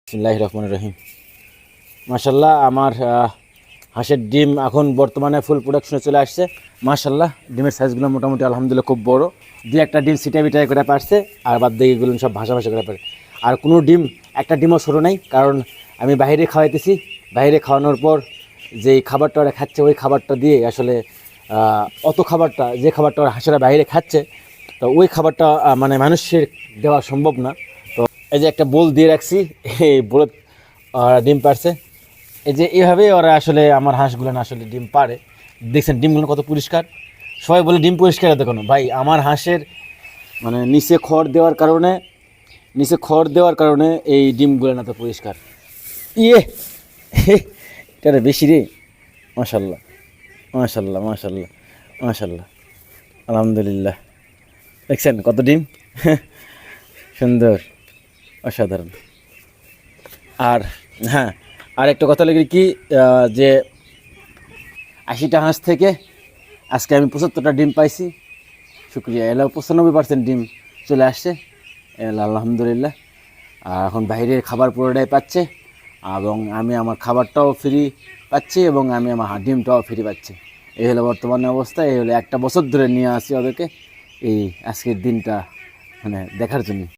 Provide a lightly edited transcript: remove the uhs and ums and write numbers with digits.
বিসমিল্লাহির রহমানির রহিম। মাশাল্লাহ, আমার হাঁসের ডিম এখন বর্তমানে ফুল প্রোডাকশনে চলে আসছে। মাশাল্লাহ, ডিমের সাইজগুলো মোটামুটি আলহামদুলিল্লাহ খুব বড়। দুই একটা ডিম সিটা বিটাই করে পারছে, আর বাদ দিয়ে এগুলো সব ভাষা ভাষা করে পারে। আর কোনো ডিম, একটা ডিমও ছোটো নাই, কারণ আমি বাইরে খাওয়াইতেছি। বাইরে খাওয়ানোর পর যেই খাবারটা ওরা খাচ্ছে, ওই খাবারটা দিয়ে আসলে অত খাবারটা, যে খাবারটা ওরা হাঁসেরা বাইরে খাচ্ছে, তো ওই খাবারটা মানে মানুষের দেওয়া সম্ভব না। তো এই যে একটা বোল দিয়ে রাখছি, এই বোলে ডিম পারছে। এই যে এইভাবেই ওরা আসলে আমার হাঁসগুলো না আসলে ডিম পারে। দেখছেন ডিমগুলো কত পরিষ্কার। সবাই বলে ডিম পরিষ্কার এত কেন? ভাই, আমার হাঁসের মানে নিচে খড় দেওয়ার কারণে এই ডিমগুলো না তো পরিষ্কার। ইয়ে এটা বেশি রে। মাশাল্লাহ, মাশাল্লাহ, মাশাল্লাহ, মাশাল্লাহ, আলহামদুলিল্লাহ। দেখছেন কত ডিম, সুন্দর, অসাধারণ। আর হ্যাঁ, আর একটা কথা লেগে কি, যে 80টা হাঁস থেকে আজকে আমি 75টা ডিম পাইছি। শুক্রিয়া, এলা 95% ডিম চলে আসছে, এলা আলহামদুলিল্লাহ। আর এখন বাইরের খাবার পুরোটাই পাচ্ছে, এবং আমি আমার খাবারটাও ফ্রি পাচ্ছি, এবং আমি আমার ডিমটাও ফ্রি পাচ্ছি। এই হলো বর্তমানে অবস্থা। এই হলো 1 বছর ধরে নিয়ে আসি ওদেরকে এই আজকের দিনটা মানে দেখার জন্য।